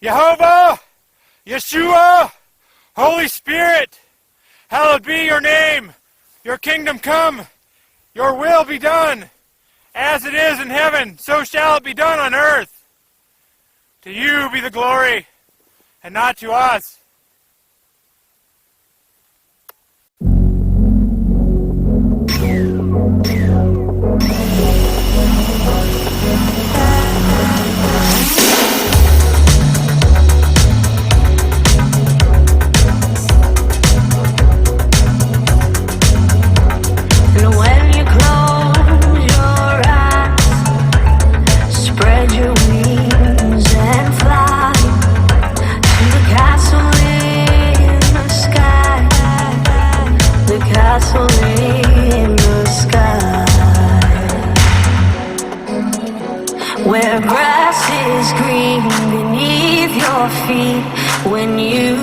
Yehovah, Yeshua, Holy Spirit, hallowed be your name. Your kingdom come, your will be done. As it is in heaven, so shall it be done on earth. To you be the glory, and not to us. Where grass is green beneath your feet when you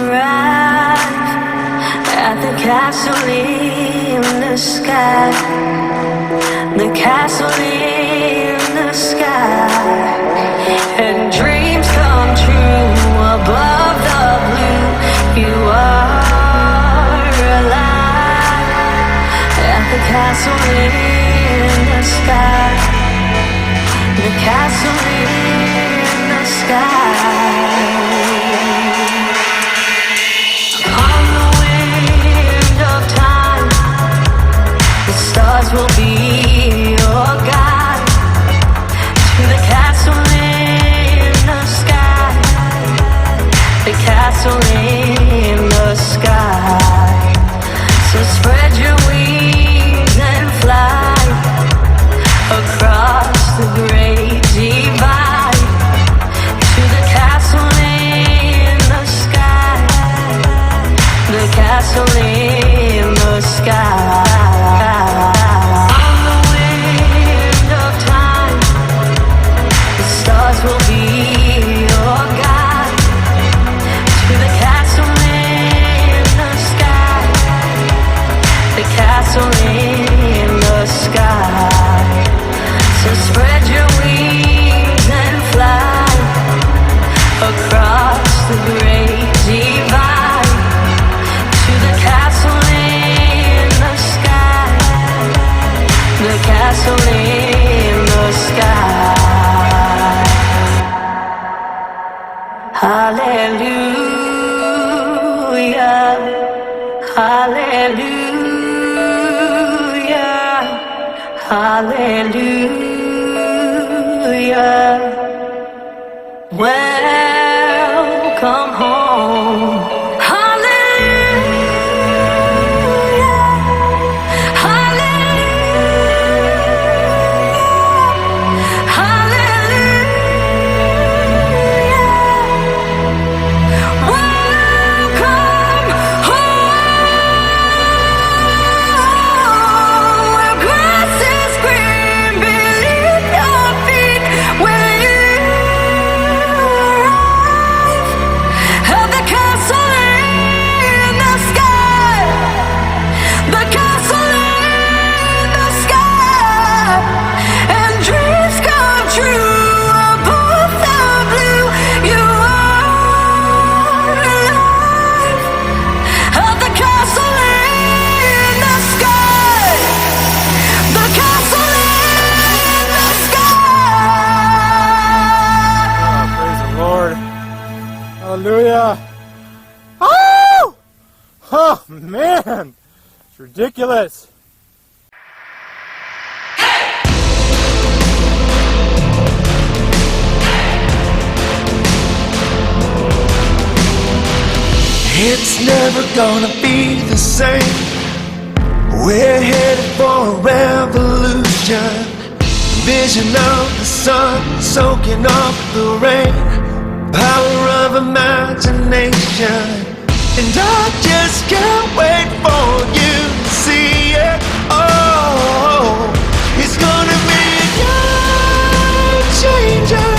arrive at the castle in the sky, the castle in the sky, and dreams come true above the blue. You are alive at the castle in the sky. The castle in the sky. On the wind of time, the stars will be your guide to the castle in the sky. The castle in the sky. So spread your wings and fly across the great divide to the castle in the sky, the castle in the sky. On the wind of time, the stars will be your guide to the castle in the sky, the castle in the sky. So spread your wings and fly across the great divide to the castle in the sky, the castle in the sky. Hallelujah, hallelujah, hallelujah. Welcome home. Hallelujah, hallelujah, hallelujah. Welcome home. Where grass is green beneath your feet, where you Hallelujah. Oh! Oh, man. It's ridiculous. It's never gonna be the same. We're headed for a revolution. Vision of the sun soaking up the rain. Power of imagination. And I just can't wait for you to see it. Oh, it's gonna be a game changer.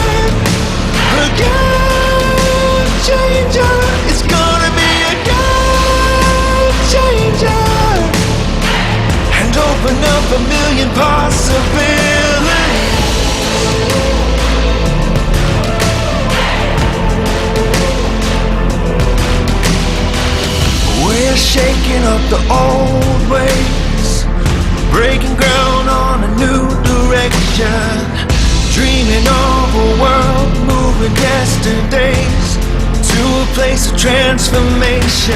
A game changer. It's gonna be a game changer. And open up a million possibilities. the yesterdays to a place of transformation.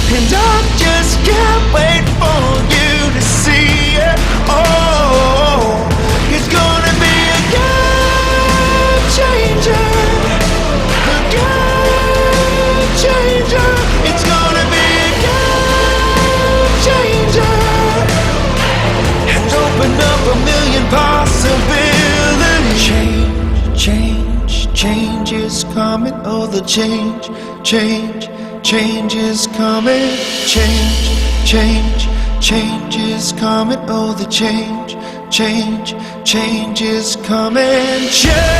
And I just can't wait for you to see it. Oh, it's gonna be a game changer. A game changer. It's gonna be a game changer. And open up a million possibilities. Change is coming. Oh, the change is coming. Change is coming. Oh, the change is coming. Change.